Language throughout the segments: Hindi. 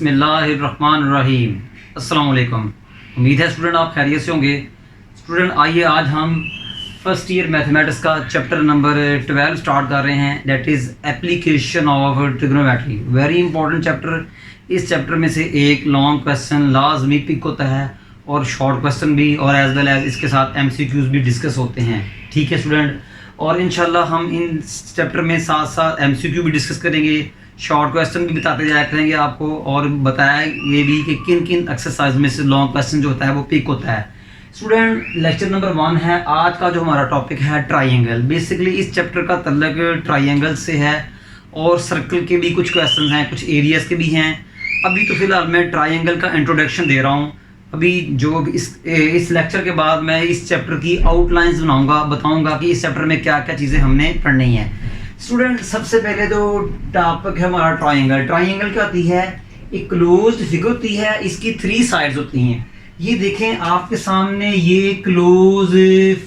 बिस्मिल्लाहिर्रहमानिर्रहीम। अस्सलाम वालेकुम। उम्मीद है स्टूडेंट आप खैरियत से होंगे। स्टूडेंट आइए आज हम फर्स्ट ईयर मैथमेटिक्स का चैप्टर नंबर 12 स्टार्ट कर रहे हैं, that is application of trigonometry. Very important chapter. इस चैप्टर में से एक लॉन्ग क्वेश्चन लाजमी पिक होता है और शॉर्ट क्वेश्चन भी, और एज वेल एज इसके साथ MCQs भी डिस्कस होते हैं। ठीक है स्टूडेंट, और इंशाल्लाह हम इन चैप्टर में साथ साथ MCQ भी डिस्कस करेंगे, शॉर्ट क्वेश्चन भी बताते जाया करेंगे आपको, और बताया ये भी कि किन किन एक्सरसाइज में से लॉन्ग क्वेश्चन जो होता है वो पिक होता है। स्टूडेंट लेक्चर नंबर 1 है। आज का जो हमारा टॉपिक है ट्राइंगल। बेसिकली इस चैप्टर का तल्लक ट्राइंगल से है और सर्कल के भी कुछ क्वेश्चन हैं, कुछ एरियाज के भी हैं। अभी तो फिलहाल मैं ट्राइंगल का इंट्रोडक्शन दे रहा हूँ। अभी जो इस लेक्चर के बाद मैं इस चैप्टर की आउटलाइंस बताऊंगा कि इस चैप्टर में क्या क्या चीज़ें हमने पढ़नी है। स्टूडेंट सबसे पहले जो टॉपिक है हमारा ट्राइंगल। ट्राइंगल क्या होती है? एक क्लोज्ड फिगर होती है, इसकी 3 साइड्स होती हैं। ये देखें आपके सामने, ये क्लोज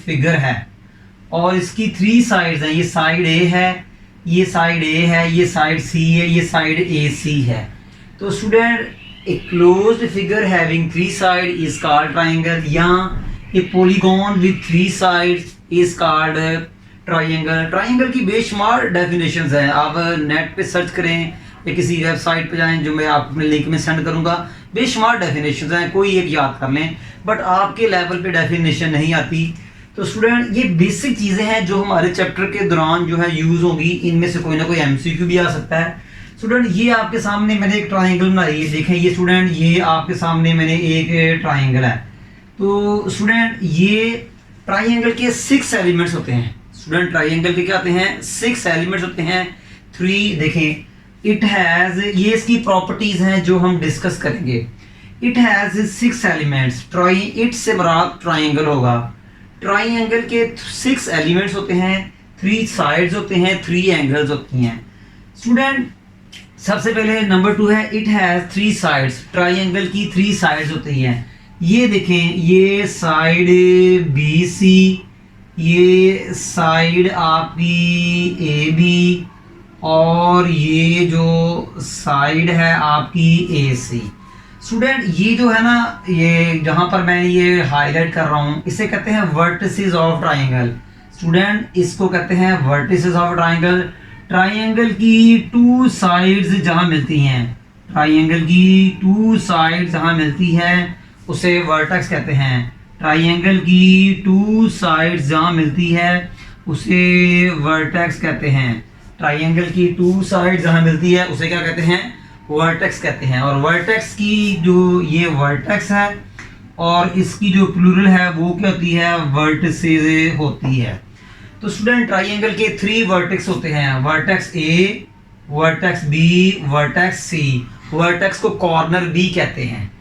फिगर है और इसकी 3 साइड्स हैं। ये साइड ए है, ये साइड ए है, ये साइड सी है, ये साइड ए सी है। तो student a closed figure having 3 sides is called triangle, या a polygon with 3 sides is called triangle। Triangle की बेशुमार डेफिनेशंस हैं। आप नेट पे सर्च करें या किसी वेबसाइट पे जाएं, जो मैं आपको अपने लिंक में सेंड करूंगा। बेशुमार डेफिनेशंस हैं, कोई एक याद कर लें, बट आपके लेवल पे डेफिनेशन नहीं आती। तो स्टूडेंट ये बेसिक चीज़ें हैं जो हमारे चैप्टर के दौरान जो है यूज़ होगी। इनमें से कोई ना कोई MCQ भी आ सकता है। स्टूडेंट ये आपके सामने मैंने एक ट्राइंगल बनाई है, देखें ये स्टूडेंट, ये आपके सामने मैंने एक ट्राइंगल है। तो स्टूडेंट ये ट्राइंगल के 6 एलिमेंट्स होते हैं। स्टूडेंट ट्राइंगल के क्या होते हैं? 6 एलिमेंट्स होते हैं। 3 देखें, इट हैज़, ये इसकी प्रॉपर्टीज हैं जो हम डिस्कस करेंगे। It has 6 elements. इट से मुराद ट्राइंगल होगा। ट्राइंगल के 6 एलिमेंट्स होते हैं, 3 साइड्स होते हैं, 3 एंगल्स होती हैं। स्टूडेंट सबसे पहले नंबर 2 है, इट हैज़ 3 साइड्स। ट्राइंगल की 3 साइड्स होती हैं। ये देखें, ये साइड BC, ये साइड आपकी AB, और ये जो साइड है आपकी AC। स्टूडेंट ये जो है ना, ये जहाँ पर मैं ये हाईलाइट कर रहा हूँ, इसे कहते हैं वर्टिसेस ऑफ ट्राइंगल। स्टूडेंट इसको कहते हैं वर्टिसेस ऑफ ट्राइंगल। ट्राइंगल की 2 साइड्स जहाँ मिलती हैं, ट्राइंगल की 2 साइड्स जहाँ मिलती हैं उसे वर्टेक्स कहते हैं। ट्राइंगल की 2 साइड्स जहाँ मिलती है उसे वर्टेक्स कहते हैं। ट्राइंगल की 2 साइड्स जहाँ मिलती है उसे क्या कहते हैं? वर्टेक्स कहते हैं। और वर्टेक्स की जो ये वर्टेक्स है और इसकी जो प्लूरल है वो क्या होती है? वर्टिसेस होती है। तो स्टूडेंट ट्राइंगल के 3 वर्टेक्स होते हैं, vertex A, vertex B, vertex C। Vertex को कॉर्नर B कहते हैं।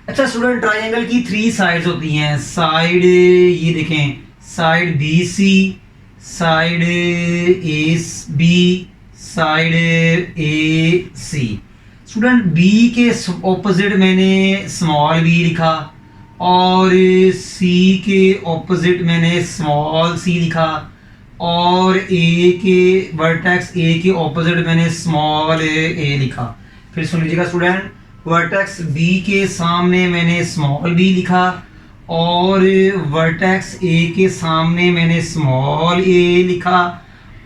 अच्छा स्टूडेंट ट्राइंगल की 3 साइड्स होती हैं। साइड ये देखें, side BC, side AB, side AC। Student B के ऑपोजिट मैंने स्मॉल b लिखा और C के ऑपोजिट मैंने स्मॉल c लिखा, और A के वर्टेक्स A के ऑपोजिट मैंने स्मॉल a लिखा। फिर सुन लीजिएगा स्टूडेंट, वर्टेक्स B के सामने मैंने स्मॉल b लिखा और वर्टेक्स A के सामने मैंने स्मॉल a लिखा,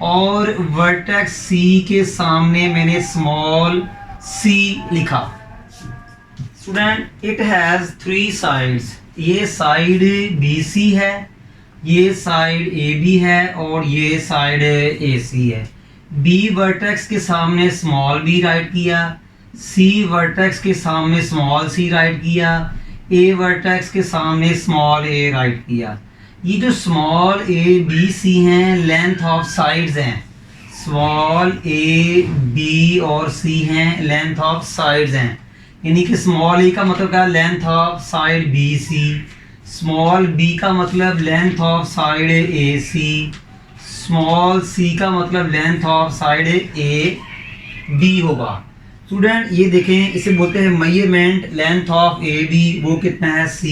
और वर्टेक्स C के सामने मैंने स्मॉल c लिखा। Student it has 3 sides. ये साइड BC है, ये साइड AB है, और ये साइड AC है। B वर्टेक्स के सामने स्मॉल b राइट किया, C वर्टेक्स के सामने स्मॉल c राइट किया, A वर्टेक्स के सामने स्मॉल a राइट किया। ये जो स्मॉल a B C हैं लेंथ ऑफ साइड्स हैं। स्मॉल a B और C हैं लेंथ ऑफ साइड्स हैं। यानी कि स्मॉल a का मतलब क्या? Length of side BC। Small b का मतलब length of side AC। Small c का मतलब लेंथ ऑफ साइड AB होगा। स्टूडेंट ये देखें, इसे बोलते हैं मेजरमेंट लेंथ ऑफ AB। वो कितना है? C।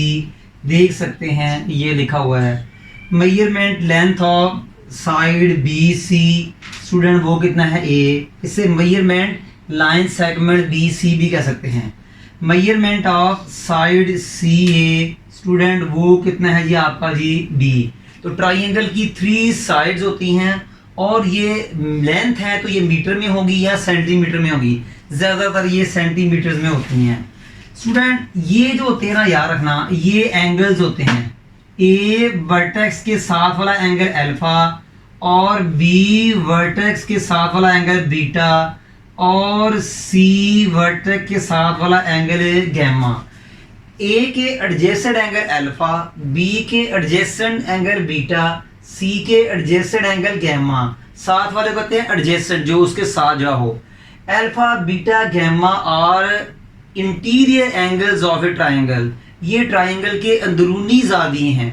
देख सकते हैं ये लिखा हुआ है measurement length of side BC। Student वो कितना है? A। इसे मेजरमेंट लाइन सेगमेंट BC भी कह सकते हैं। Measurement of side C A student वो कितना है जी आपका जी बी। तो ट्राइंगल की 3 साइड्स होती हैं और ये लेंथ है तो ये मीटर में होगी या सेंटीमीटर में होगी, ज़्यादातर ये सेंटीमीटर्स में होती हैं। स्टूडेंट ये जो होते हैं ना याद रखना, ये एंगल्स होते हैं। ए वर्टेक्स के साथ वाला एंगल अल्फा और बी वर्टेक्स के साथ वाला एंगल बीटा और सी वर्टेक्स के साथ वाला एंगल गैमा। ए के एडजेसेंट एंगल अल्फा, बी के एडजेसेंट एंगल बीटा, सी के एडजेसेंट एंगल गैमा। साथ वाले कहते हैं एडजेसेंट, जो उसके साथ जा हो। अल्फा बीटा गैमा और interior angles of a triangle, ये ट्राइंगल के अंदरूनी ज़ाविये हैं,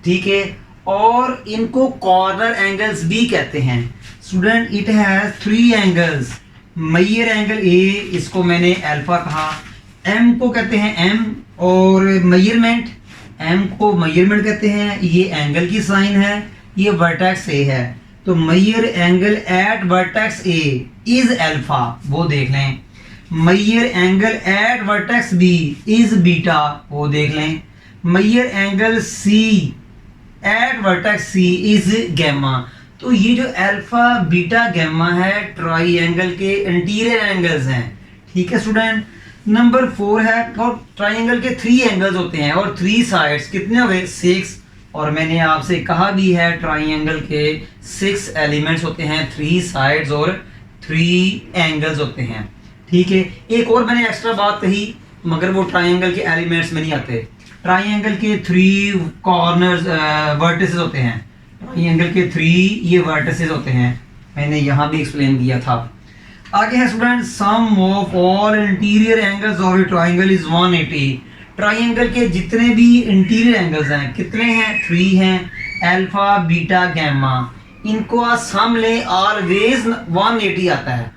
ठीक है। और इनको कॉर्नर एंगल्स भी कहते हैं। Student it has 3 angles. Measure angle A, इसको मैंने अल्फा कहा, एम को कहते हैं एम, और मेजरमेंट एम को मेजरमेंट कहते हैं। ये एंगल की साइन है, ये वर्टेक्स ए है, तो measure angle at vertex A is alpha, वो देख लें। Measure angle at vertex B is beta, वो देख लें। Measure angle C at vertex C is gamma. तो ये जो अल्फा बीटा गैमा है ट्राइंगल के इंटीरियर एंगल्स हैं, ठीक है स्टूडेंट। नंबर 4 है, और ट्राइंगल के 3 एंगल्स होते हैं और 3 साइड्स, कितने हुए 6। और मैंने आपसे कहा भी है ट्राइंगल के 6 एलिमेंट्स होते हैं, 3 साइड्स और 3 एंगल्स होते हैं, ठीक है। एक और मैंने एक्स्ट्रा बात कही, मगर वो ट्राइंगल के एलिमेंट्स में नहीं आते। ट्राइंगल के 3 कॉर्नर्स वर्टिसेस होते हैं, ट्राइंगल के 3 ये वर्टिसेस होते हैं, मैंने यहाँ भी एक्सप्लेन किया था। आगे है student, sum of all interior angles of a triangle is 180। Triangle के जितने भी इंटीरियर एंगल्स हैं कितने हैं, 3 हैं, अल्फा बीटा गैमा। इनको सम ले, ऑलवेज 180 आता है।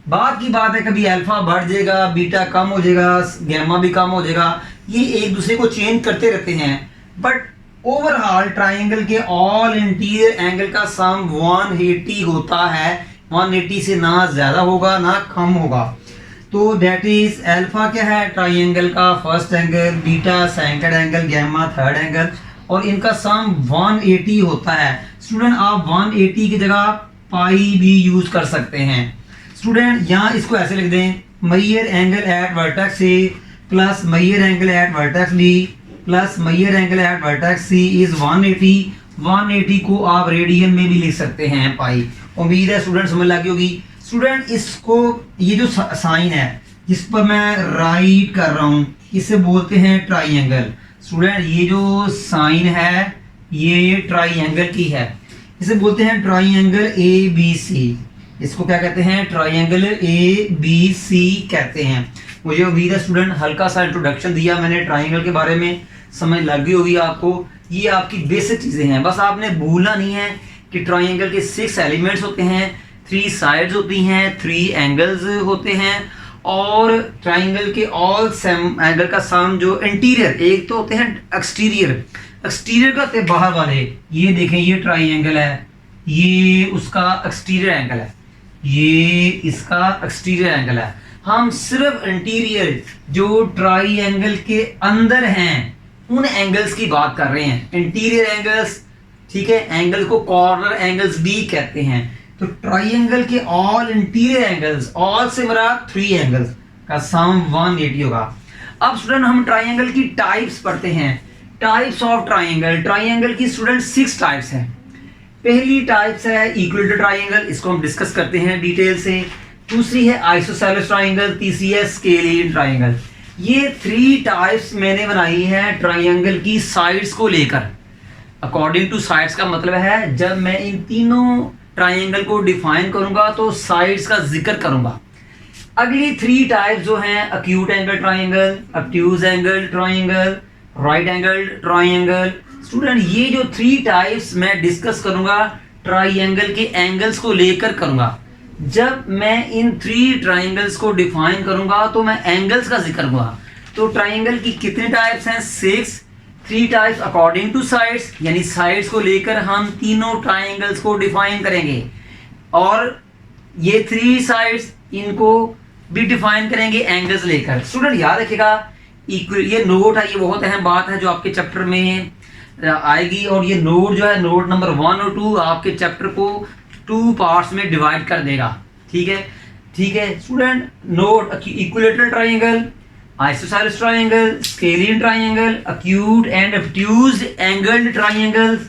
बात की बात है कभी अल्फा बढ़ जाएगा, बीटा कम हो जाएगा, गैमा भी कम हो जाएगा, ये एक दूसरे को चेंज करते रहते हैं, बट ओवरऑल ट्राइंगल के ऑल इंटीरियर एंगल का सम 180 होता है। 180 से ना ज्यादा होगा ना कम होगा। तो दैट इज अल्फा क्या है ट्राइंगल का first angle, beta second angle, gamma third angle, और इनका सम 180 होता है। स्टूडेंट आप 180 की जगह पाई भी यूज कर सकते हैं। स्टूडेंट यहाँ इसको ऐसे लिख दें, measure angle at vertex A plus measure angle at vertex B plus measure angle at vertex C is 180। 180 को आप रेडियन में भी लिख सकते हैं पाई। उम्मीद है स्टूडेंट समझ लगी होगी। स्टूडेंट इसको, ये जो साइन है जिस पर मैं राइट कर रहा हूँ, इसे बोलते हैं ट्राइंगल। स्टूडेंट ये जो साइन है ये ट्राइंगल की है, इसे बोलते हैं ट्राइंगल ए बी सी। इसको क्या कहते हैं, ट्राइंगल ए बी सी कहते हैं। मुझे उम्मीद है स्टूडेंट हल्का सा इंट्रोडक्शन दिया मैंने ट्राइंगल के बारे में, समझ लगी होगी आपको। ये आपकी बेसिक चीज़ें हैं, बस आपने भूलना नहीं है कि ट्राइंगल के 6 एलिमेंट्स होते हैं, 3 साइड्स होती हैं, 3 एंगल्स होते हैं, और ट्राइंगल के ऑल एंगल का सम जो इंटीरियर, एक तो होते हैं एक्सटीरियर, एक्सटीरियर का होते हैं बाहर वाले। ये देखें ये ट्राइंगल है, ये उसका एक्सटीरियर एंगल है, ये इसका एक्सटीरियर एंगल है। हम सिर्फ इंटीरियर जो ट्राइंगल के अंदर हैं उन एंगल्स की बात कर रहे हैं, इंटीरियर एंगल्स, ठीक है। एंगल को कॉर्नर एंगल्स भी कहते हैं। तो ट्राइंगल के ऑल इंटीरियर एंगल्स, ऑल से मराद 3 एंगल्स का सम 180 होगा। अब स्टूडेंट हम ट्राइंगल की टाइप्स पढ़ते हैं, टाइप्स ऑफ ट्राइंगल। ट्राइंगल की स्टूडेंट 6 टाइप्स हैं। पहली टाइप्स है इक्विलेटरल ट्राइंगल, इसको हम डिस्कस करते हैं डिटेल से। दूसरी है आइसोसेलेस ट्राइंगल, तीसरी है स्केलियन ट्राइंगल। ये 3 टाइप्स मैंने बनाई है ट्राइंगल की साइड्स को लेकर। अकॉर्डिंग टू साइड्स का मतलब है जब मैं इन तीनों ट्राइंगल को डिफाइन करूंगा तो साइड्स का जिक्र करूंगा। अगली 3 टाइप जो हैं, acute angle triangle, obtuse angle triangle, right angle triangle. Student ये जो 3 टाइप्स मैं डिस्कस करूंगा ट्राइंगल के एंगल्स को लेकर करूंगा। जब मैं इन 3 ट्राइंगल्स को डिफाइन करूंगा तो मैं एंगल्स का जिक्र करूंगा। तो ट्राइंगल की कितने टाइप्स हैं, 6। 3 टाइप्स अकॉर्डिंग टू साइड्स, यानी साइड्स को लेकर हम तीनों ट्राइंगल्स को डिफाइन करेंगे। और ये 3 साइड्स, इनको भी डिफाइन करेंगे एंगल्स लेकर। स्टूडेंट याद रखिएगा, ये नोट है, ये बहुत अहम बात है जो आपके चैप्टर में आएगी, और ये नोट जो है, नोट नंबर 1 और 2 आपके चैप्टर को 2 पार्ट्स में डिवाइड कर देगा। ठीक है, ठीक है student. Note equilateral triangle, isosceles triangle, scalene triangle, acute and obtuse angled triangles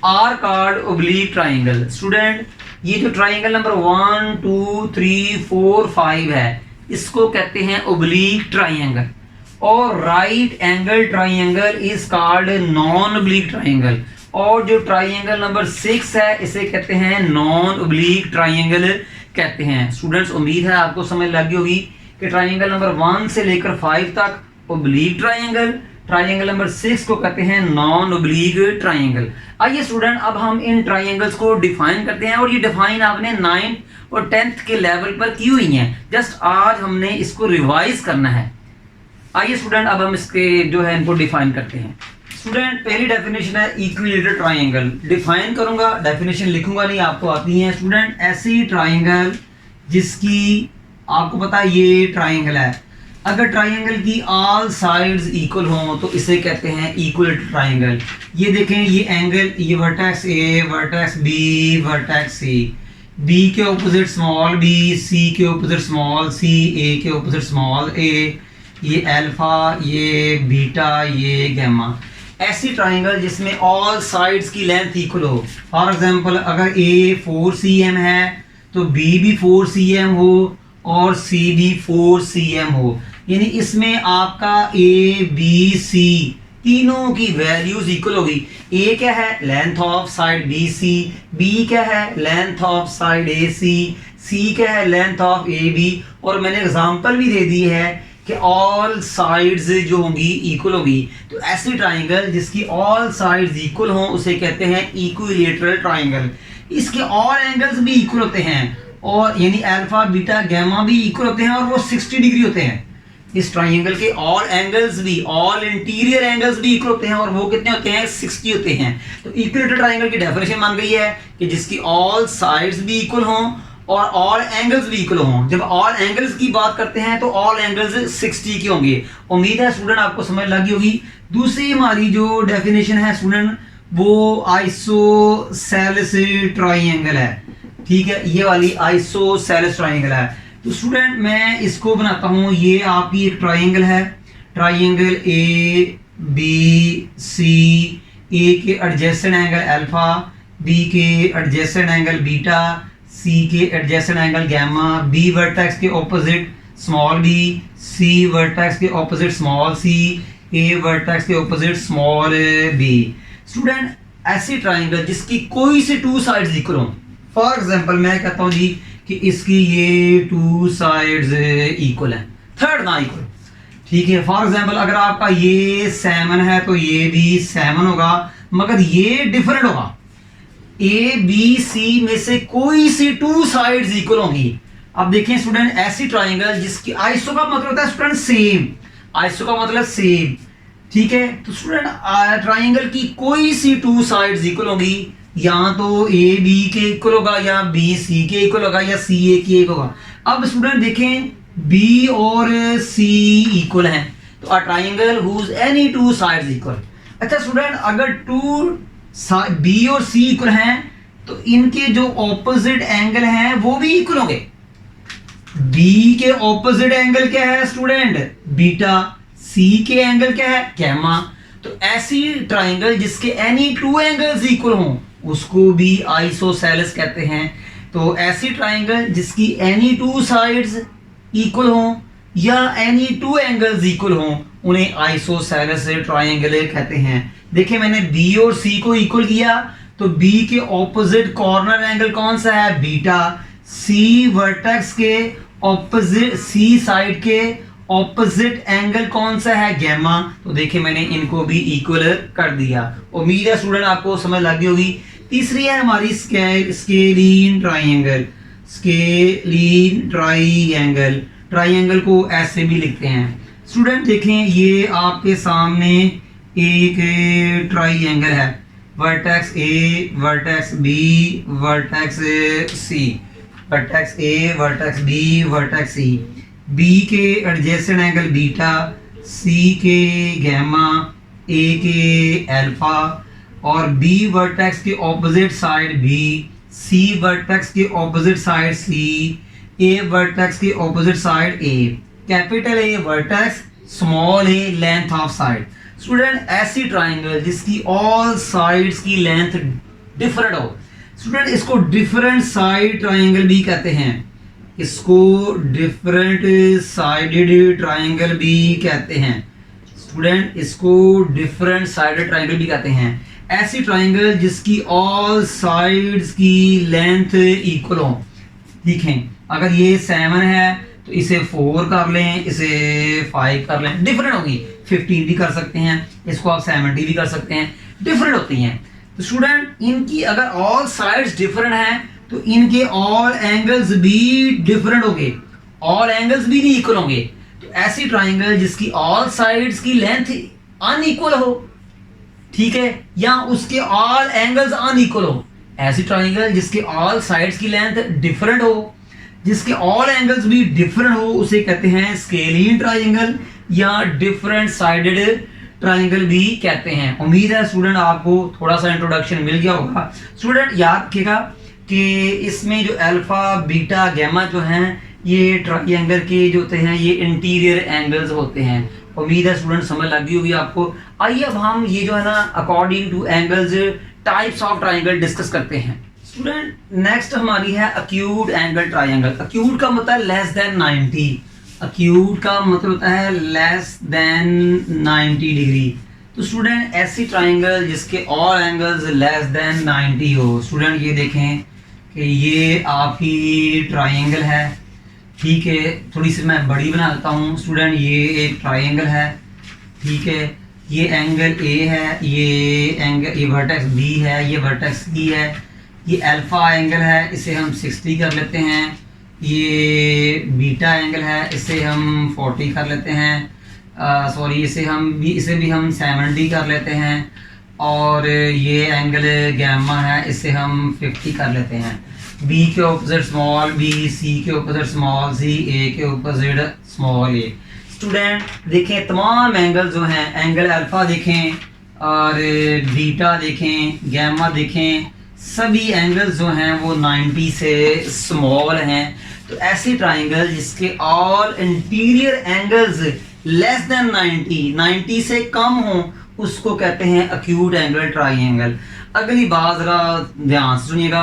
are called oblique triangle। Student ये जो ट्राइंगल नंबर 1 2 3 4 5 है, इसको कहते हैं oblique triangle, और right angle triangle is called non oblique triangle, और जो ट्राइंगल नंबर 6 है इसे कहते हैं नॉन oblique triangle कहते हैं। स्टूडेंट्स उम्मीद है आपको समझ लगी होगी कि ट्राइंगल नंबर 1 से लेकर 5 तक ओब्लीक ट्राइंगल, ट्राइंगल नंबर 6 को कहते हैं नॉन ओब्लीक ट्राइंगल। आइए स्टूडेंट अब हम इन ट्राइंगल्स को डिफाइन करते हैं, और ये डिफाइन आपने 9th और 10th के लेवल पर की हुई हैं, जस्ट आज हमने इसको रिवाइज करना है। आइए स्टूडेंट अब हम इसके जो है इनको डिफाइन करते हैं। स्टूडेंट पहली डेफिनेशन है इक्विलेटरल ट्राइंगल। डिफाइन करूंगा, डेफिनेशन लिखूंगा नहीं, आपको आती है। स्टूडेंट ऐसी ट्राइंगल जिसकी आपको पता है ये ट्राइंगल है, अगर ट्राइंगल की ऑल साइड्स इक्वल हों तो इसे कहते हैं इक्विलेटरल ट्राइंगल। ये देखें, ये एंगल, ये vertex A, vertex B, vertex C, B के ऑपोजिट स्मॉल बी, सी के ऑपोजिट स्मॉल सी, ए के ऑपोजिट स्मॉल ए, ये अल्फा, ये बीटा, ये गैमा। ऐसी ट्राइंगल जिसमें ऑल साइड्स की लेंथ इक्वल हो। फॉर एग्जांपल अगर ए 4 cm है तो बी भी 4 cm हो और सी भी 4 cm हो, यानी इसमें आपका ए बी सी तीनों की वैल्यूज इक्वल होगी। ए क्या है, length of side B C, B क्या है, length of side A C क्या है, लेंथ ऑफ ए बी, और मैंने एग्जांपल भी दे दी है कि ऑल साइड्स जो होंगी इक्वल होगी। तो ऐसी ट्राइंगल जिसकी ऑल साइड्स इक्वल हों उसे कहते हैं इक्विलेटरल ट्राइंगल। इसके ऑल एंगल्स भी इक्वल होते हैं, और यानी अल्फा बीटा गैमा भी इक्वल होते हैं, और वो 60 डिग्री होते हैं। इस ट्राइंगल के ऑल एंगल्स भी, ऑल इंटीरियर एंगल्स भी इक्वल होते हैं, और वो कितने होते हैं, 60 होते हैं। तो इक्विलेटरल ट्राइंगल की डेफिनेशन मान गई है कि जिसकी ऑल साइड्स भी इक्वल हों और ऑल एंगल्स भी इक्वल हों। जब ऑल एंगल्स की बात करते हैं तो ऑल एंगल्स 60 के होंगे। उम्मीद है स्टूडेंट आपको समझ लगी होगी। दूसरी हमारी जो डेफिनेशन है स्टूडेंट वो आइसोसेलेस ट्राइंगल है। ठीक है, ये वाली आइसोसेलेस ट्राइंगल है। तो स्टूडेंट मैं इसको बनाता हूं, ये आपकी एक ट्राइंगल है, triangle A B C, A के एडजेसेंट एंगल अल्फा, बी के एडजेसेंट एंगल बीटा, सी के adjacent angle gamma, B vertex के opposite small B, C vertex के opposite small C, A vertex के ऑपोजिट स्मॉल बी। स्टूडेंट ऐसी ट्राइंगल जिसकी कोई से 2 साइड्स इक्वल हों। फॉर एग्जांपल मैं कहता हूं जी कि इसकी ये 2 साइड्स इक्वल हैं, थर्ड ना इक्वल। ठीक है, फॉर एग्जांपल अगर आपका ये 7 है तो ये भी 7 होगा, मगर ये डिफरेंट होगा। ए बी सी में से कोई सी 2 साइड्स इक्वल होंगी। अब देखें स्टूडेंट ऐसी ट्राइंगल जिसकी आइसो का मतलब होता है स्टूडेंट सेम, आइसो का मतलब सेम। ठीक है, तो स्टूडेंट ट्राइंगल की कोई सी 2 साइड्स इक्वल होगी, या तो ए बी के इक्वल होगा, या बी सी के इक्वल होगा, या सी ए के इक्वल होगा। अब स्टूडेंट देखें बी और सी इक्वल हैं, तो a triangle whose any 2 sides equal. अच्छा स्टूडेंट अगर 2 बी और सी इक्वल हैं तो इनके जो ऑपोजिट एंगल हैं वो भी इक्वल होंगे। बी के ऑपोजिट एंगल क्या है स्टूडेंट, बीटा, सी के एंगल क्या है, गैमा। तो ऐसी ट्राइंगल जिसके एनी 2 एंगल्स इक्वल हों उसको भी आइसोसेलेस कहते हैं। तो ऐसी ट्राइंगल जिसकी एनी 2 साइड्स इक्वल हों या एनी 2 एंगल्स इक्वल हों उन्हें आइसोसेलेस ट्राइंगल कहते हैं। देखिए मैंने बी और सी को इक्वल किया तो बी के ऑपोजिट कॉर्नर एंगल कौन सा है, बीटा। सी वर्टेक्स के ऑपोजिट, सी साइड के ऑपोजिट एंगल कौन सा है, गैमा। तो देखिए मैंने इनको भी इक्वल कर दिया। उम्मीद है स्टूडेंट आपको समझ लगी होगी। तीसरी है हमारी scalene triangle. Scalene triangle, triangle को ऐसे भी लिखते हैं स्टूडेंट। देखें ये आपके सामने एक ट्राइंगल है, vertex A, vertex B, vertex C. Vertex A, vertex B, vertex C. B के एडजेसेंट एंगल बीटा, सी के गैमा, ए के अल्फा, और बी वर्टेक्स के opposite side B, C vertex के opposite side C, A vertex के opposite side A. Capital A vertex, small A length of side. Student ऐसी ट्राइंगल जिसकी ऑल साइड्स की लेंथ डिफरेंट हो, स्टूडेंट इसको डिफरेंट साइड ट्राइंगल भी कहते हैं। इसको डिफरेंट साइडेड ट्राइंगल भी कहते हैं। स्टूडेंट इसको डिफरेंट साइडेड ट्राइंगल भी कहते हैं। ऐसी ट्राइंगल जिसकी ऑल साइड्स की लेंथ इक्वल हो। ठीक है, अगर ये 7 है तो इसे 4 कर लें, इसे 5 कर लें, डिफरेंट होगी। 15 भी कर सकते हैं, इसको आप 70 भी कर सकते हैं, डिफरेंट होती हैं। तो स्टूडेंट इनकी अगर ऑल साइड्स डिफरेंट हैं तो इनके ऑल एंगल्स भी डिफरेंट होंगे, ऑल एंगल्स भी नहीं इक्वल होंगे। तो ऐसी ट्राइंगल जिसकी ऑल साइड्स की लेंथ अनइक्वल हो, ठीक है, या उसके ऑल एंगल्स अनइक्वल हो। ऐसी ट्राइंगल जिसके ऑल साइड्स की लेंथ डिफरेंट हो, जिसके ऑल एंगल्स भी डिफरेंट हो, उसे कहते हैं स्केलिन ट्राइंगल या डिफरेंट साइडेड ट्राइंगल भी कहते हैं। उम्मीद है स्टूडेंट आपको थोड़ा सा इंट्रोडक्शन मिल गया होगा। स्टूडेंट याद रखिएगा कि इसमें जो अल्फा, बीटा, गैमा जो हैं ये ट्राइंगल के जो होते हैं ये इंटीरियर एंगल्स होते हैं। उम्मीद है स्टूडेंट समझ लग गई होगी आपको। आइए अब हम ये जो है ना according two angles types of triangle discuss करते हैं। स्टूडेंट नेक्स्ट हमारी है अक्यूट एंगल ट्राइंगल। अक्यूट का मतलब है लेस देन 90। अक्यूट का मतलब होता है लेस देन 90 डिग्री। तो स्टूडेंट ऐसी ट्राइंगल जिसके ऑल एंगल्स लेस देन 90 हो। स्टूडेंट ये देखें कि ये आपकी ट्राइंगल है, ठीक है, थोड़ी सी मैं बड़ी बना देता हूँ। स्टूडेंट ये एक ट्राइंगल है, ठीक है, ये एंगल ए है, ये एंगल, ये वर्टेक्स बी है, ये वर्टेक्स सी है, ये अल्फा एंगल है, इसे हम 60 कर लेते हैं। ये बीटा एंगल है, इसे हम 40 कर लेते हैं। सॉरी, इसे भी हम 70 कर लेते हैं। और ये एंगल गैमा है, इसे हम 50 कर लेते हैं। बी के ऑपोजिट स्मॉल बी, सी के ऑपोजिट स्मॉल सी, ए के ऑपोजिट स्मॉल ए। स्टूडेंट देखें तमाम एंगल जो हैं, एंगल अल्फा देखें और बीटा देखें, गैमा देखें, सभी एंगल्स जो हैं वो 90 से स्मॉल हैं। तो ऐसी ट्राइंगल जिसके all interior angles less than 90 से कम हो उसको कहते हैं अक्यूट एंगल ट्राइंगल। अगली बात जरा ध्यान से सुनिएगा,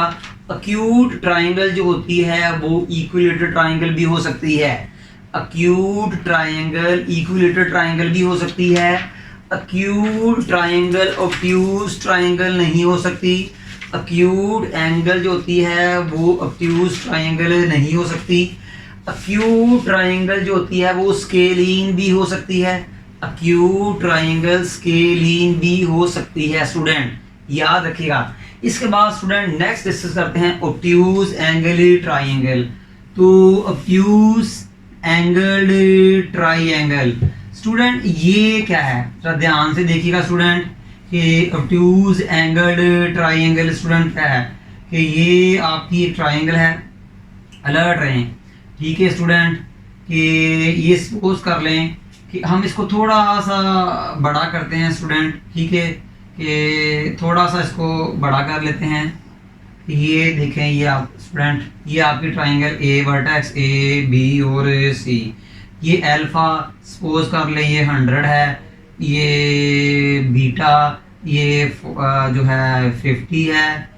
अक्यूट ट्राइंगल जो होती है वो इक्विलेटरल ट्राइंगल भी हो सकती है। अक्यूट ट्राइंगल इक्विलेटरल ट्राइंगल भी हो सकती है। अक्यूट ट्राइंगल ऑब्ट्यूज ट्राइंगल नहीं हो सकती। अक्यूट एंगल जो होती है वो ऑब्ट्यूज ट्राइंगल नहीं हो सकती। अक्यूट ट्राइंगल जो होती है वो स्केलिन भी हो सकती है। अक्यूट ट्राइंगल स्केलिन भी हो सकती है। स्टूडेंट याद रखिएगा। इसके बाद स्टूडेंट नेक्स्ट डिस्कस करते हैं ऑब्ट्यूज एंगल ट्राइंगल। तो ऑब्ट्यूज एंगल ट्राइंगल स्टूडेंट ये क्या है, जरा ध्यान से देखिएगा स्टूडेंट कि ऑब्ट्यूज एंगल ट्राइंगल स्टूडेंट क्या है कि ये आपकी एक ट्राइंगल है। अलर्ट रहें, ठीक है स्टूडेंट, कि ये सपोज कर लें कि हम इसको थोड़ा सा बड़ा करते हैं स्टूडेंट, ठीक है, कि थोड़ा सा इसको बड़ा कर लेते हैं। ये देखें, ये आप स्टूडेंट ये आपकी triangle A vertex A B और सी। ये अल्फा सपोज कर लें ये 100 है, ये बीटा ये जो है 50 है,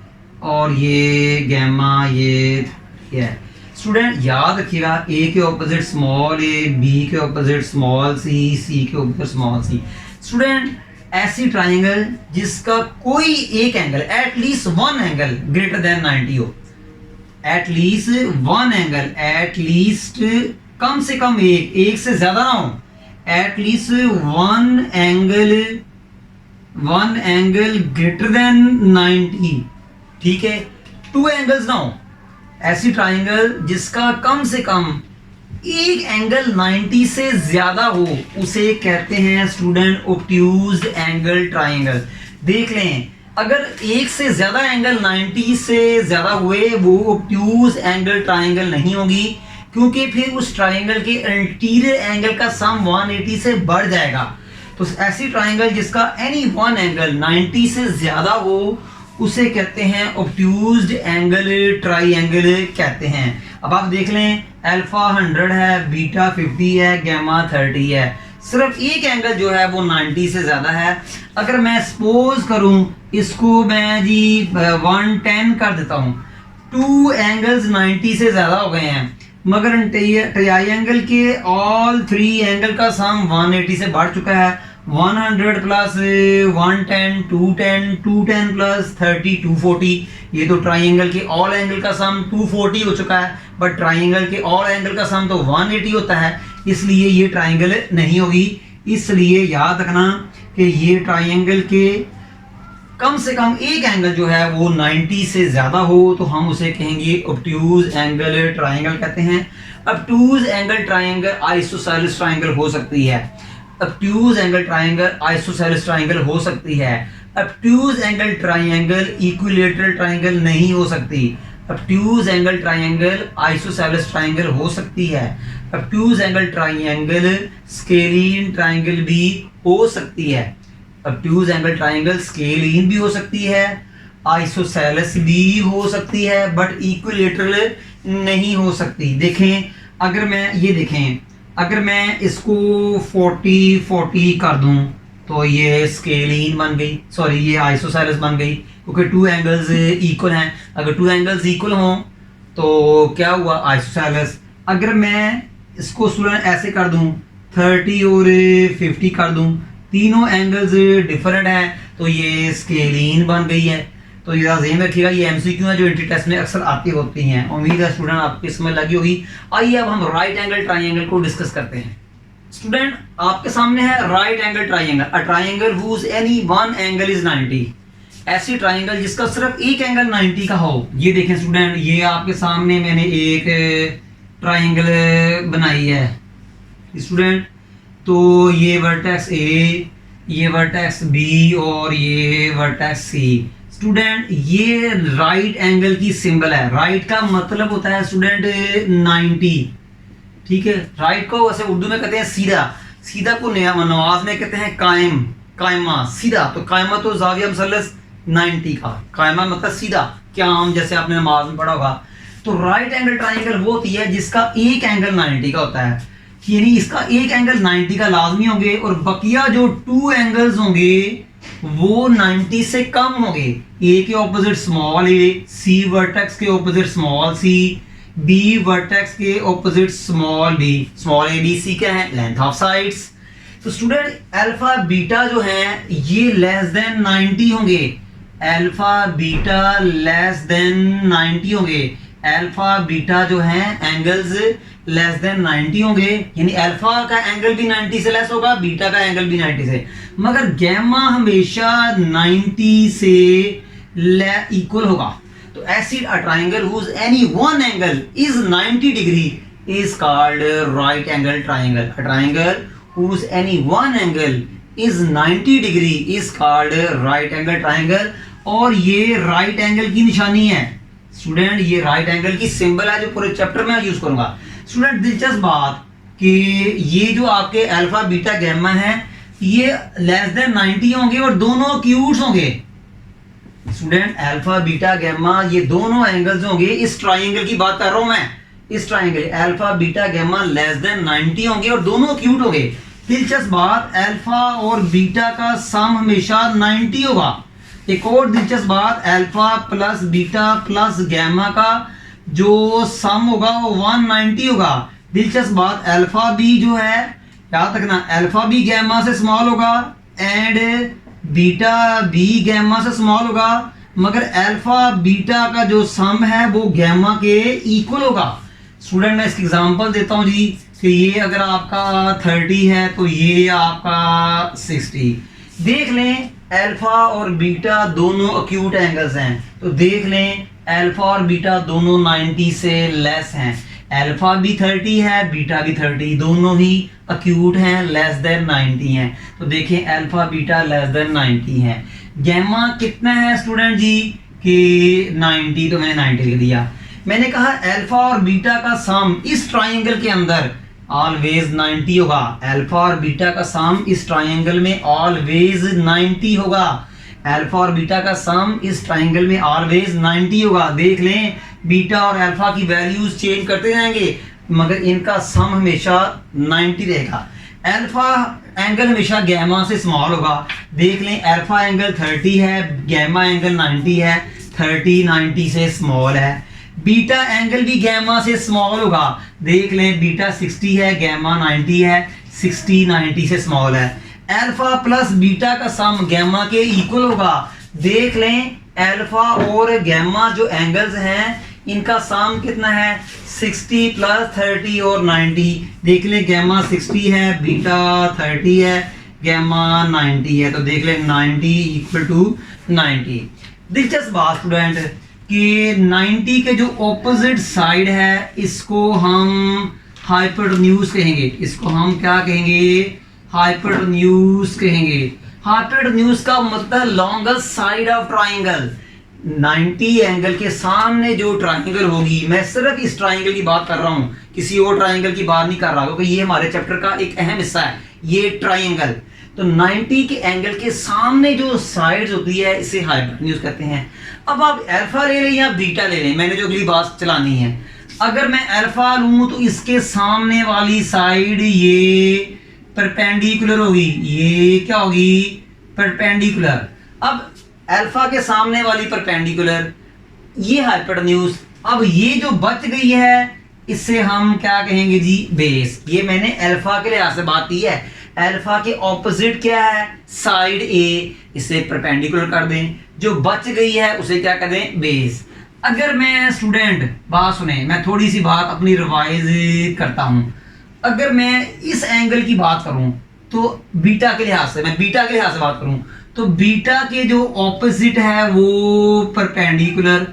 और ये गैमा ये है। स्टूडेंट याद रखिएगा ए के ऑपोजिट स्मॉल ए, बी के ऑपोजिट स्मॉल सी, सी के ऑपोजिट स्मॉल सी। स्टूडेंट ऐसी ट्राइंगल जिसका कोई एक angle at least one angle greater than 90 हो, एटलीस्ट वन एंगल, एटलीस्ट कम से कम एक से ज्यादा ना हो, at least one angle greater than 90, ठीक है, 2 एंगल्स ना हो। ऐसी ट्राइंगल जिसका कम से कम एक एंगल 90 से ज्यादा हो उसे कहते हैं स्टूडेंट ऑब्ट्यूज एंगल ट्राइंगल। देख लें अगर एक से ज़्यादा एंगल 90 से ज़्यादा हुए वो ऑब्ट्यूज एंगल ट्राइंगल नहीं होगी, क्योंकि फिर उस ट्राइंगल के इंटीरियर एंगल का सम 180 से बढ़ जाएगा। तो ऐसी ट्राइंगल जिसका एनी वन एंगल 90 से ज़्यादा हो उसे कहते हैं ऑब्ट्यूज्ड एंगल ट्राइंगल कहते हैं। अब आप देख लें, अल्फा 100 है, बीटा 50 है, गामा 30 है, सिर्फ एक एंगल जो है वो 90 से ज़्यादा है। अगर मैं सपोज करूं इसको मैं जी 110 कर देता हूं, टू एंगल्स 90 से ज़्यादा हो गए हैं, मगर ट्राइंगल के ऑल थ्री एंगल का सम 180 से बढ़ चुका है। 100 प्लस 110 210 210 प्लस 30 240, ये तो ट्राइंगल के ऑल एंगल का सम 240 हो चुका है, बट ट्राइंगल के ऑल एंगल का सम तो 180 होता है, इसलिए ये ट्राइंगल नहीं होगी। इसलिए याद रखना कि ये ट्राइंगल के कम से कम एक एंगल जो है वो 90 से ज़्यादा हो तो हम उसे कहेंगे ऑब्ट्यूज एंगल ट्राइंगल कहते हैं। Obtuse angle triangle isosceles triangle हो सकती है, obtuse angle triangle isosceles triangle हो सकती है। Obtuse angle triangle equilateral triangle नहीं हो सकती। Obtuse angle triangle isosceles triangle हो सकती है। Obtuse angle triangle scalene triangle भी हो सकती है। ऑब्ट्यूज एंगल ट्राइंगल स्केलीन भी हो सकती है, आइसोसेलेस भी हो सकती है, बट इक्विलेटरल नहीं हो सकती। देखें, अगर मैं इसको 40 कर दूं तो ये स्केलीन बन गई, सॉरी ये आइसोसेलेस बन गई, क्योंकि टू एंगल्स इक्वल हैं। अगर टू एंगल्स इक्वल हों तो क्या हुआ, आइसोसेलेस। अगर मैं इसको स्टूडेंट ऐसे कर दूं 30 और 50 कर दूं, तीनों एंगल्स डिफरेंट हैं तो ये स्केलीन बन गई है। तो ये ध्यान रखिएगा, ये एमसीक्यू है जो इंट्री टेस्ट में अक्सर आती होती हैं। उम्मीद है स्टूडेंट आपकी समझ लगी होगी। आइए अब हम राइट एंगल ट्राइंगल को डिस्कस करते हैं। स्टूडेंट आपके सामने है right angle triangle, a triangle whose any one angle is 90। ऐसी ट्राइंगल जिसका सिर्फ एक एंगल 90 का हो। ये देखें स्टूडेंट, ये आपके सामने मैंने एक ट्राइंगल बनाई है स्टूडेंट। तो ये वर्टेक्स ए, ये वर्टेक्स बी और ये वर्टेक्स सी। स्टूडेंट ये राइट एंगल की सिंबल है। राइट का मतलब होता है स्टूडेंट 90, ठीक है। राइट को वैसे उर्दू में कहते हैं सीधा, सीधा को नमाज में कहते हैं कायम, कायमा सीधा। तो कायमा तो जाविया मुसल्लस 90 का, कायमा मतलब सीधा, क्याम जैसे आपने नमाज में पढ़ा होगा। तो राइट एंगल ट्राइंगल वो होती है जिसका एक एंगल 90 का होता है, यानी इसका एक एंगल 90 का लाजमी होंगे और बकिया जो टू एंगल्स होंगे वो 90 से कम होंगे। ए के opposite small A, C vertex के opposite small C, B vertex के opposite small B. Small A B C क्या है, लेंथ ऑफ साइड्स। तो स्टूडेंट अल्फा बीटा जो है ये लेस देन 90 होंगे, अल्फा बीटा लेस देन 90 होंगे। अल्फा बीटा जो है एंगल्स लेस देन 90 होंगे, यानी अल्फा का एंगल भी 90 से लेस होगा, बीटा का एंगल भी 90 से, मगर गैमा हमेशा 90 से इक्वल होगा। तो ऐसी a triangle whose any one angle is 90 degree is called right angle triangle. A triangle whose any one angle is 90 degree is called right angle triangle. और ये राइट एंगल की निशानी है स्टूडेंट, ये राइट एंगल की सिंबल है जो पूरे चैप्टर में यूज करूंगा। स्टूडेंट दिलचस्प बात कि ये जो आपके अल्फा बीटा गैमा है ये लेस देन 90 होंगे और दोनों एक्यूट्स होंगे। स्टूडेंट अल्फा बीटा गैमा ये दोनों एंगल्स होंगे, इस ट्राइंगल की बात कर रहा हूं मैं, इस triangle alpha beta gamma less than 90 होंगे और दोनों एक्यूट होंगे। दिलचस्प बात, अल्फा और बीटा का सम हमेशा 90 होगा। एक और दिलचस्प बात, alpha plus beta plus gamma का जो सम होगा वो 190 होगा। दिलचस्प बात, अल्फा बी जो है याद रखना, अल्फा बी गैमा से स्मॉल होगा एंड बीटा बी गैमा से स्मॉल होगा, मगर अल्फा बीटा का जो सम है वो गैमा के इक्वल होगा। स्टूडेंट मैं इसकी एग्जांपल देता हूं जी कि ये अगर आपका 30 है तो ये आपका 60। देख लें अल्फा और बीटा दोनों एक्यूट एंगल्स हैं, तो देख लें अल्फा और बीटा दोनों 90 से लेस हैं। अल्फा भी 30 है, बीटा भी 30, दोनों ही एक्यूट हैं, लेस देन 90 हैं। तो देखें अल्फा बीटा लेस देन 90 हैं। गैमा कितना है स्टूडेंट जी कि 90, तो मैंने 90 लिख दिया। मैंने कहा अल्फा और बीटा का सम इस ट्राइंगल के अंदर ऑलवेज 90 होगा। अल्फा और बीटा का सम इस ट्राइंगल में ऑलवेज 90 होगा। अल्फा और बीटा का सम इस ट्राइंगल में ऑलवेज 90 होगा। देख लें बीटा और अल्फा की वैल्यूज चेंज करते जाएंगे मगर इनका सम हमेशा 90 रहेगा। अल्फा एंगल हमेशा गैमा से स्मॉल होगा। देख लें अल्फा एंगल 30 है, गैमा एंगल 90 है, 30 90 से स्मॉल है। बीटा एंगल भी गैमा से स्मॉल होगा। देख लें बीटा 60 है, गैमा 90 है, 60 90 से स्मॉल है। अल्फा प्लस बीटा का सम गैमा के इक्वल होगा। देख लें अल्फा और गैमा जो एंगल्स हैं इनका सम कितना है 60 प्लस 30 और 90। देख लें गैमा 60 है, बीटा 30 है, गैमा 90 है, तो देख लें 90 इक्वल टू 90। दिलचस्प बात स्टूडेंट कि 90 के जो ऑपोजिट साइड है इसको हम हाइपोटेन्यूज कहेंगे। इसको हम क्या कहेंगे? हाइपोटेन्यूज कहेंगे। हाइपोटेन्यूज का मतलब longest side of triangle. 90 angle के सामने जो ट्राइंगल होगी, मैं सिर्फ इस ट्राइंगल की बात कर रहा हूं, किसी और ट्राइंगल की बात नहीं कर रहा क्योंकि ये हमारे चैप्टर का एक अहम हिस्सा है ये ट्राइंगल। तो 90 के एंगल के सामने जो साइड्स होती है इसे हाइपोटेन्यूज कहते हैं। अब आप अल्फा ले लें या बीटा ले लें, मैंने जो अगली बात चलानी है, अगर मैं अल्फा लूं तो इसके सामने वाली साइड ये परपेंडिकुलर होगी। ये क्या होगी? परपेंडिकुलर। अब अल्फा के सामने वाली परपेंडिकुलर, ये हाइपोटेन्यूज। अब ये जो बच गई है इससे हम क्या कहेंगे जी? बेस। ये मैंने अल्फा के लिहाज से बात की है। अल्फा के ऑपोजिट क्या है? साइड ए, इसे परपेंडिकुलर कर दें। जो बच गई है उसे क्या कर दें? बेस। अगर मैं स्टूडेंट बात सुने, मैं थोड़ी सी बात अपनी रिवाइज करता हूं। अगर मैं इस एंगल की बात करूं तो बीटा के लिहाज से, मैं बीटा के लिहाज से बात करूं तो बीटा के जो ऑपोजिट है वो परपेंडिकुलर।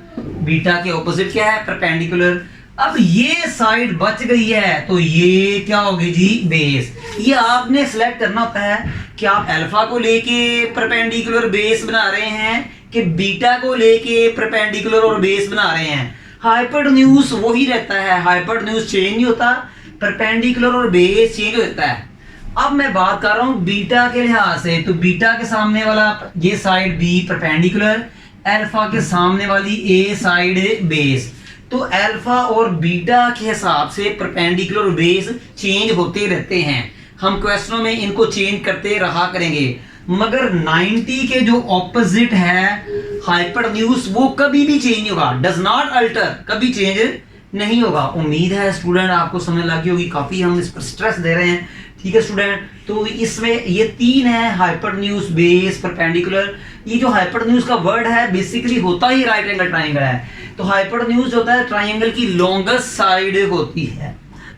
बीटा के ऑपोजिट क्या है? परपेंडिकुलर। अब ये साइड बच गई है तो ये क्या होगी जी? बेस। ये आपने सिलेक्ट करना होता है कि आप अल्फा को लेके परपेंडिकुलर बेस बना रहे हैं कि बीटा को लेके परपेंडिकुलर और बेस बना रहे हैं। हाइपोटेन्यूज वही रहता है, हाइपोटेन्यूज चेंज नहीं होता, परपेंडिकुलर और बेस चेंज हो जाता है। अब मैं बात कर रहा हूं बीटा के लिहाज से, तो बीटा के सामने वाला ये साइड बी परपेंडिकुलर, अल्फा के सामने वाली ए साइड बेस। तो अल्फा और बीटा के हिसाब से परपेंडिकुलर और बेस चेंज होते रहते हैं। हम क्वेश्चनों में इनको चेंज करते रहा करेंगे मगर 90 के जो ऑपोजिट है हाइपोटेन्यूज वो कभी भी चेंज नहीं होगा, डज नॉट अल्टर, कभी चेंज नहीं होगा। उम्मीद है स्टूडेंट आपको समझ लगी होगी, काफी हम इस पर स्ट्रेस दे रहे हैं। ठीक है स्टूडेंट, तो इसमें ये तीन है, हाइपोटेन्यूज, बेस, परपेंडिकुलर। ये जो हाइपोटेन्यूज का वर्ड है बेसिकली होता ही राइट एंगल ट्राइंगल है। तो हाइपोटेन्यूज होता है ट्राइंगल की लॉन्गेस्ट साइड होती है,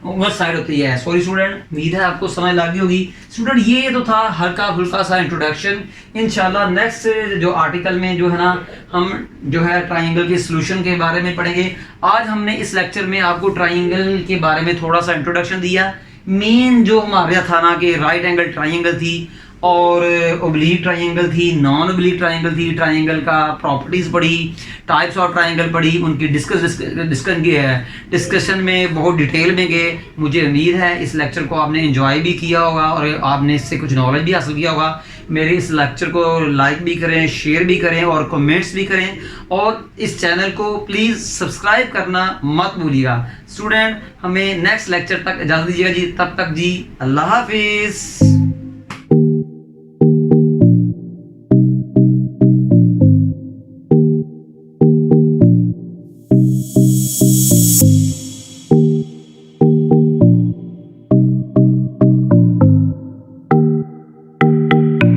लॉन्गेस्ट साइड होती है। सॉरी स्टूडेंट, उम्मीद है आपको समझ लगी होगी। स्टूडेंट ये तो था हल्का फुल्का सा इंट्रोडक्शन। इंशाल्लाह नेक्स्ट जो आर्टिकल में जो है ना हम जो है ट्राइंगल के सॉल्यूशन के बारे में पढ़ेंगे। आज हमने इस लेक्चर में आपको ट्राइंगल के बारे में थोड़ा सा इंट्रोडक्शन दिया। मेन जो हमारे था ना कि राइट एंगल ट्राइंगल थी और ओब्लीक ट्राइंगल थी, नॉन ओब्लीक ट्राइंगल थी, ट्राइंगल का प्रॉपर्टीज पढ़ी, टाइप्स ऑफ ट्राइंगल पढ़ी, उनकी डिस्कशन में बहुत डिटेल में गए। मुझे उम्मीद है इस लेक्चर को आपने एंजॉय भी किया होगा और आपने इससे कुछ नॉलेज भी हासिल किया होगा। मेरे इस लेक्चर को लाइक भी करें, शेयर भी करें और कमेंट्स भी करें और इस चैनल को प्लीज़ सब्सक्राइब करना मत भूलिएगा। स्टूडेंट हमें नेक्स्ट लेक्चर तक इजाज़त दीजिएगा जी, तब तक जी अल्लाह हाफिज़।